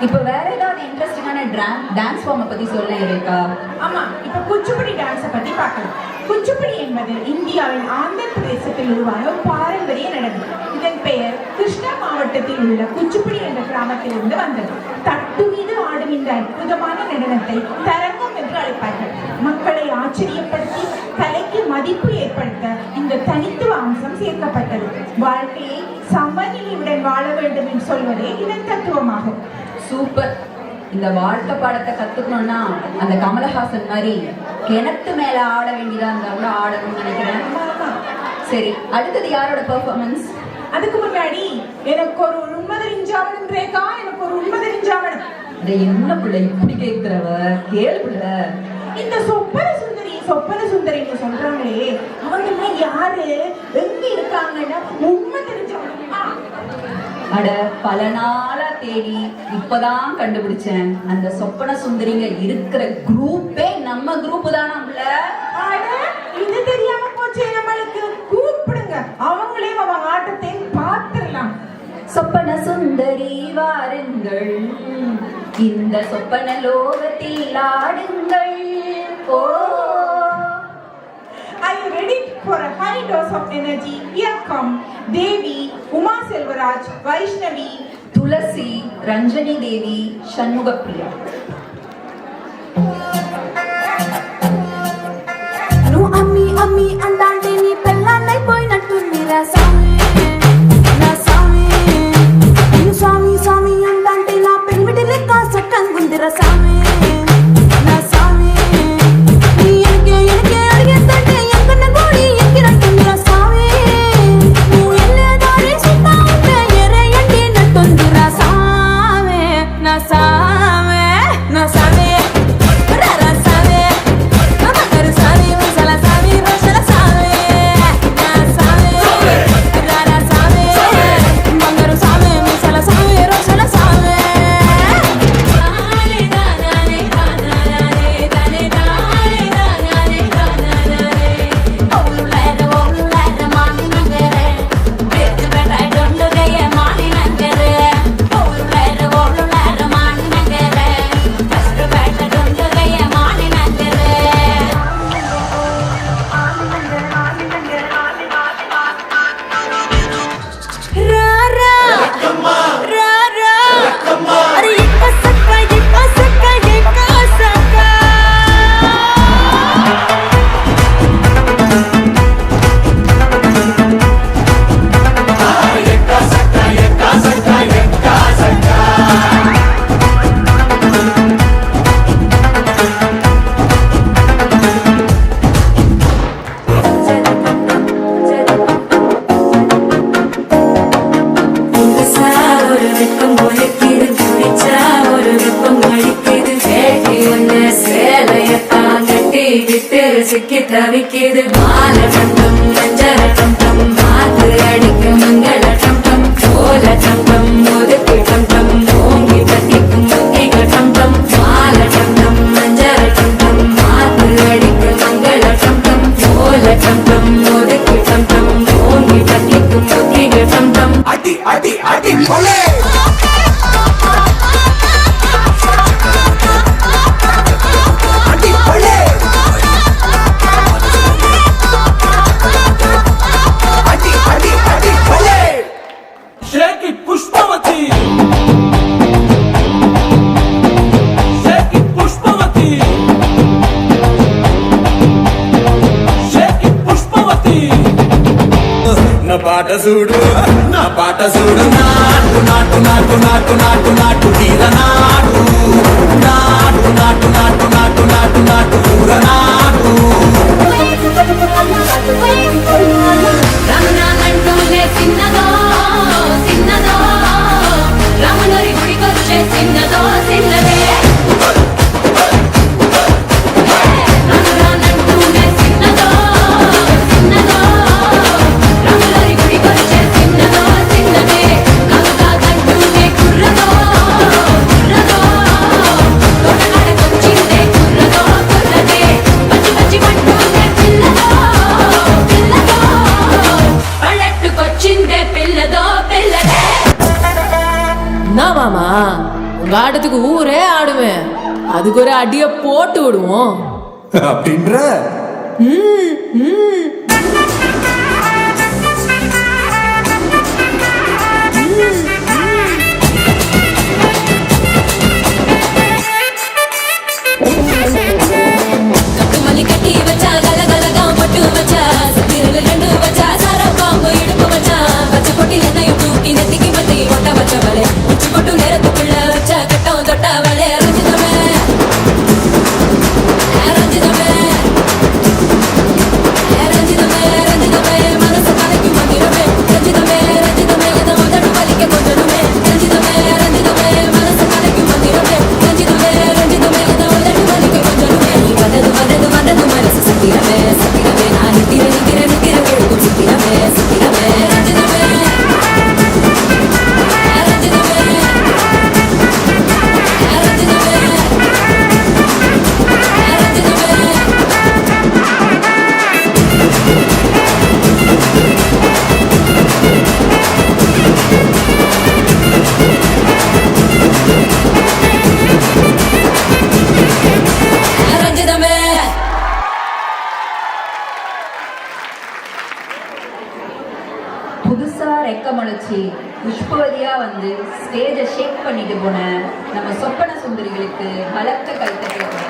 இப்போ வேற ஏதாவது இன்ட்ரெஸ்டிங்கான டான்ஸ் ஃபார்மை பத்தி சொல்ல இருக்கா? ஆமா, இப்ப குச்சிப்புடி டான்ஸை பத்தி பார்க்கலாம். குச்சிப்புடி என்பது இந்தியாவின் ஆந்திர பிரதேசத்தில் உருவான ஒரு பாரம்பரிய நடனம். இதன் பெயர் கிருஷ்ணா மாவட்டத்தில் உள்ள குச்சிப்புடி என்ற கிராமத்தில் இருந்து வந்தது. தட்டு மீது ஆடும் இந்த அற்புதமான நடனத்தை தரங்கம் என்று அழைப்பார்கள். மக்களை ஆச்சரியப்படுத்தி கலைக்கு மதிப்பு ஏற்படுத்த இந்த தனித்துவ அம்சம் சேர்க்கப்பட்டது. வாழ்க்கையை சமநிலையுடன் வாழ வேண்டும் என்று சொல்வதே இதன் தத்துவமாகும். சூப்பர். இந்த வாழ்க்கை பாடத்தை கத்துக்கணும்னா அந்த கமலஹாசன் மாதிரி கிணத்து மேல ஆட வேண்டியதா இருந்தா கூட ஆடணும்னு நினைக்கிறேன். சரி, அடுத்தது யாரோட பெர்ஃபார்மன்ஸ்? அதுக்கு முன்னாடி எனக்கு ஒரு உண்மை தெரிஞ்சாவணும் ரேகா, எனக்கு ஒரு உண்மை தெரிஞ்சாவணும். என்ன பிள்ளை இப்படி கேட்கிறவ? கேளு பிள்ளை. இந்த சொப்பன சுந்தரின்னு சொல்றாங்களே, அவங்க எல்லாம் யாரு, எங்க இருக்காங்கன்னா உண்மை தெரிஞ்சவனும். அட, பல நாளா தேடி இப்பதான் கண்டுபிடிச்சேன். அந்த சொப்பன சுந்தரிங்க இருக்கிற குரூப்பே நம்ம குரூப் தானம்ல. இது தெரியாம போச்சே நம்மளுக்கு. கூப்பிடுங்க, அவங்களே அவங்க ஆட்டத்தை பார்த்துடலாம். சொப்பன சுந்தரி வாருங்கள், இந்த சொப்பன லோகத்தில் ஆடுங்கள். ஓ, Are you ready for a high dose of energy? Here come Devi, Uma Selvaraj, Vaishnavi, துளசி, ரஞ்சனி தேவி, சண்முகப்பிரியா. నువ్వు అమ్మి అమ్మి అంటాంటే నీ పెళ్ళాన్నై పోయినట్టుందిరా స్వామి, నా స్వామి. నేను స్వామి స్వామి అంటాంటే నా పెళ్ళిటి లెక్క సక్కంగుందిరా స్వామి, నా స్వామి. నీ ఎనకే ఎనకే అడిగేస్తుంటే ఎంకన్న గోడి ఎక్కినట్టుందిరా స్వామి. నువ్వు వెళ్ళే దారి చూస్తా ఉంటే ఎర్రయ్యండి నట్టుందిరా స్వామి, నా స్వామి, నా స్వామి. சிக்கி தவிக்கிது மால டம்டம் மஞ்சர டம்டம் மாத்து அடிக்க மங்கள டம்டம் சோல டம்டம் முதுக்கு டம்டம் ஓங்கி தட்டிக்கும் முக்கிக டம்டம் மால டம்டம் மஞ்சர டம்டம் மாத்து அடிக்க மங்கள டம்டம் சோல டம்டம் முதுக்கு டம்டம் ஓங்கி தட்டிக்கும் முக்கிக டம்டம். அடி அடி அடி போலே చూడు నా పాట చూడు నాటు నాటు నాటు నాటు నాటు నాటు తీర నాటు నాటు నాటు నాటు నాటు నాటు నాటు పూర నాటు రమణానంటూనే చిన్నదో చిన్నదో రమణుడి గుడికొచ్చే చిన్నదో చిన్నదే. Oh ஆட்டத்துக்கு ஊரே ஆடுவேன். அதுக்கு ஒரு அடிய போட்டு விடுவோம். அப்படின்ற கட்டுமல்லி கட்டி வச்சா கலகலகா பட்டு வச்சா சத்திரல ரெண்டு வச்சா சாரா பாம்பு இடுப்பு வச்சா பச்சை பொட்டி எண்ணெயும் தூக்கி நெத்திக்கு பத்தி ஒட்ட வச்சவளே உச்சி பொட்டு நேரத்துக்குள்ள வச்ச கட்டம் தொட்டவளே ரஞ்சிதமே ரஞ்சிதமே ரஞ்சிதமே ரஞ்சிதமே மனசு கலைக்கும் மந்திரமே ரஞ்சிதமே ரஞ்சிதமே எத முதல் வலிக்க கொஞ்சமே ரஞ்சிதமே ரஞ்சிதமே மனசு கலைக்கும் மந்திரமே ரஞ்சிதமே ரஞ்சிதமே எத முதல் வலிக்க கொஞ்சமே வந்தது வந்தது வந்தது மனசு சத்திரமே சத்திரமே நான் நிக்கிற நிக்கிற நிக்கிற வெளுக்கும் சத்திரமே சத்திரமே ரஞ்சிதமே ரஞ்சிதமே ரஞ்சிதமே ரஞ்சிதமே புதுசா ரெக்கமடைச்சி புஷ்பவதியா வந்து ஸ்டேஜை ஷேக் பண்ணிட்டு போன நம்ம சொப்பன சுந்தரிகளுக்கு பலத்த கைத்தட்டல்.